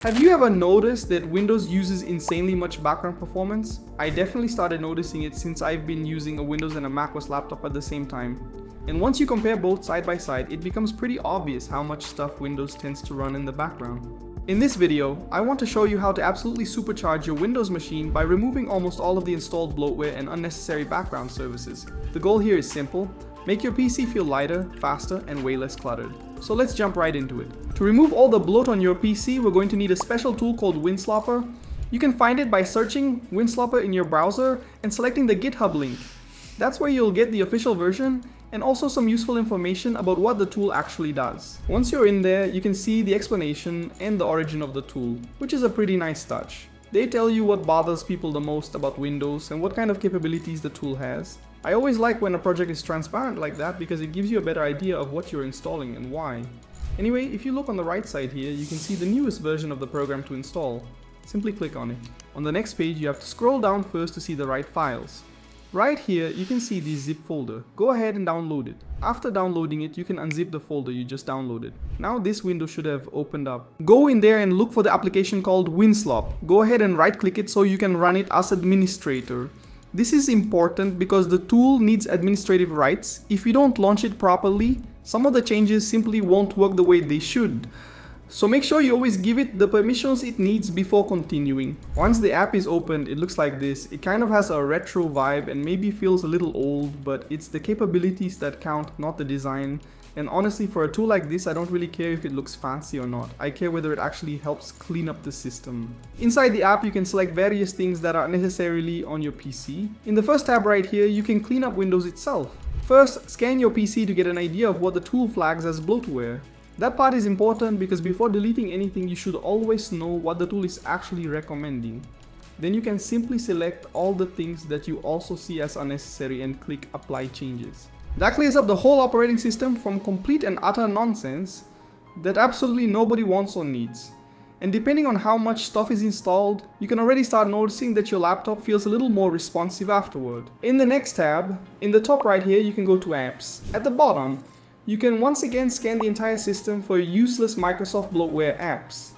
Have you ever noticed that Windows uses insanely much background performance? I definitely started noticing it since I've been using a Windows and a macOS laptop at the same time. And once you compare both side by side, it becomes pretty obvious how much stuff Windows tends to run in the background. In this video, I want to show you how to absolutely supercharge your Windows machine by removing almost all of the installed bloatware and unnecessary background services. The goal here is simple: make your PC feel lighter, faster, and way less cluttered. So let's jump right into it. To remove all the bloat on your PC, we're going to need a special tool called winslopr. You can find it by searching winslopr in your browser and selecting the GitHub link. That's where you'll get the official version and also some useful information about what the tool actually does. Once you're in there, you can see the explanation and the origin of the tool, which is a pretty nice touch. They tell you what bothers people the most about Windows and what kind of capabilities the tool has. I always like when a project is transparent like that because it gives you a better idea of what you're installing and why. Anyway, if you look on the right side here, you can see the newest version of the program to install. Simply click on it. On the next page, you have to scroll down first to see the right files. Right here, you can see the zip folder. Go ahead and download it. After downloading it, you can unzip the folder you just downloaded. Now this window should have opened up. Go in there and look for the application called winslopr. Go ahead and right click it so you can run it as administrator. This is important because the tool needs administrative rights. If you don't launch it properly, some of the changes simply won't work the way they should. So make sure you always give it the permissions it needs before continuing. Once the app is opened, it looks like this. It kind of has a retro vibe and maybe feels a little old, but it's the capabilities that count, not the design. And honestly, for a tool like this, I don't really care if it looks fancy or not. I care whether it actually helps clean up the system. Inside the app, you can select various things that are necessarily on your PC. In the first tab right here, you can clean up Windows itself. First, scan your PC to get an idea of what the tool flags as bloatware. That part is important because before deleting anything, you should always know what the tool is actually recommending. Then you can simply select all the things that you also see as unnecessary and click Apply Changes. That clears up the whole operating system from complete and utter nonsense that absolutely nobody wants or needs. And depending on how much stuff is installed, you can already start noticing that your laptop feels a little more responsive afterward. In the next tab, in the top right here, you can go to Apps. At the bottom, you can once again scan the entire system for useless Microsoft bloatware apps.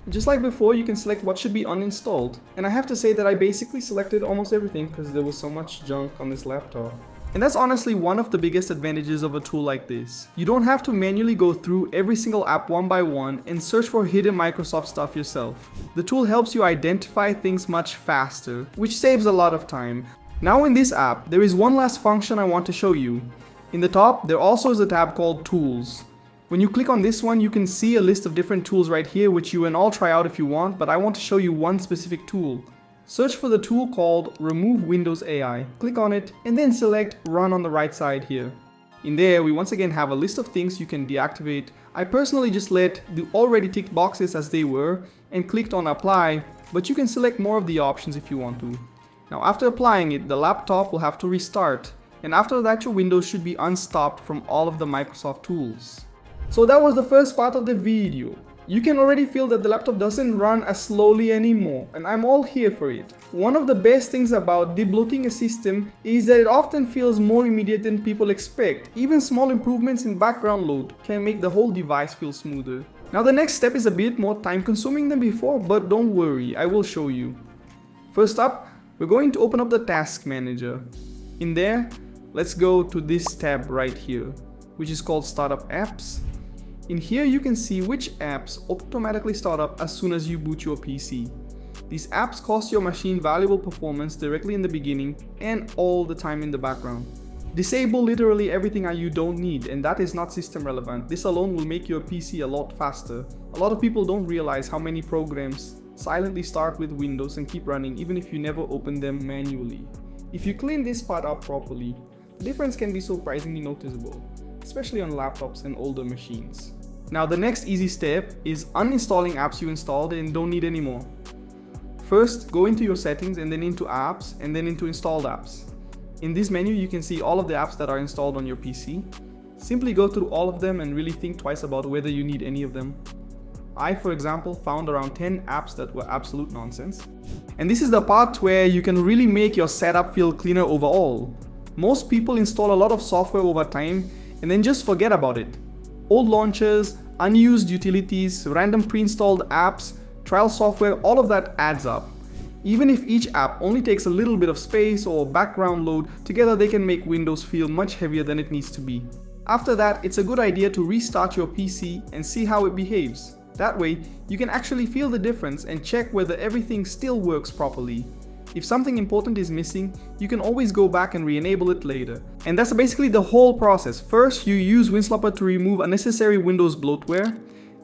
Just like before, you can select what should be uninstalled. And I have to say that I basically selected almost everything because there was so much junk on this laptop. And that's honestly one of the biggest advantages of a tool like this. You don't have to manually go through every single app one by one and search for hidden Microsoft stuff yourself. The tool helps you identify things much faster, which saves a lot of time. Now in this app, there is one last function I want to show you. In the top, there also is a tab called Tools. When you click on this one, you can see a list of different tools right here which you can all try out if you want, but I want to show you one specific tool. Search for the tool called Remove Windows AI. Click on it and then select Run on the right side here. In there, we once again have a list of things you can deactivate. I personally just let the already ticked boxes as they were and clicked on Apply, but you can select more of the options if you want to. Now after applying it, the laptop will have to restart, and after that your Windows should be unstopped from all of the Microsoft tools. So that was the first part of the video. You can already feel that the laptop doesn't run as slowly anymore, and I'm all here for it. One of the best things about debloating a system is that it often feels more immediate than people expect. Even small improvements in background load can make the whole device feel smoother. Now the next step is a bit more time consuming than before, but don't worry, I will show you. First up, we're going to open up the Task Manager. In there, let's go to this tab right here, which is called Startup Apps. In here you can see which apps automatically start up as soon as you boot your PC. These apps cost your machine valuable performance directly in the beginning and all the time in the background. Disable literally everything you don't need, and that is not system relevant. This alone will make your PC a lot faster. A lot of people don't realize how many programs silently start with Windows and keep running even if you never open them manually. If you clean this part up properly, the difference can be surprisingly noticeable, especially on laptops and older machines. Now the next easy step is uninstalling apps you installed and don't need anymore. First, go into your settings and then into apps and then into installed apps. In this menu you can see all of the apps that are installed on your PC. Simply go through all of them and really think twice about whether you need any of them. I, for example, found around 10 apps that were absolute nonsense. And this is the part where you can really make your setup feel cleaner overall. Most people install a lot of software over time and then just forget about it. Old launchers, unused utilities, random pre-installed apps, trial software, all of that adds up. Even if each app only takes a little bit of space or background load, together they can make Windows feel much heavier than it needs to be. After that, it's a good idea to restart your PC and see how it behaves. That way, you can actually feel the difference and check whether everything still works properly. If something important is missing, you can always go back and re-enable it later. And that's basically the whole process. First, you use winslopr to remove unnecessary Windows bloatware.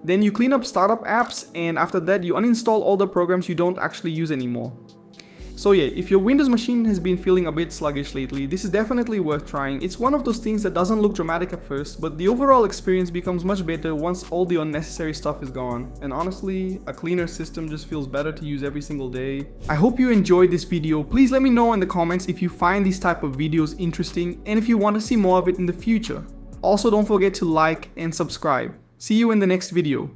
Then you clean up startup apps, and after that you uninstall all the programs you don't actually use anymore. So yeah, if your Windows machine has been feeling a bit sluggish lately, this is definitely worth trying. It's one of those things that doesn't look dramatic at first, but the overall experience becomes much better once all the unnecessary stuff is gone. And honestly, a cleaner system just feels better to use every single day. I hope you enjoyed this video. Please let me know in the comments if you find these type of videos interesting and if you want to see more of it in the future. Also, don't forget to like and subscribe. See you in the next video.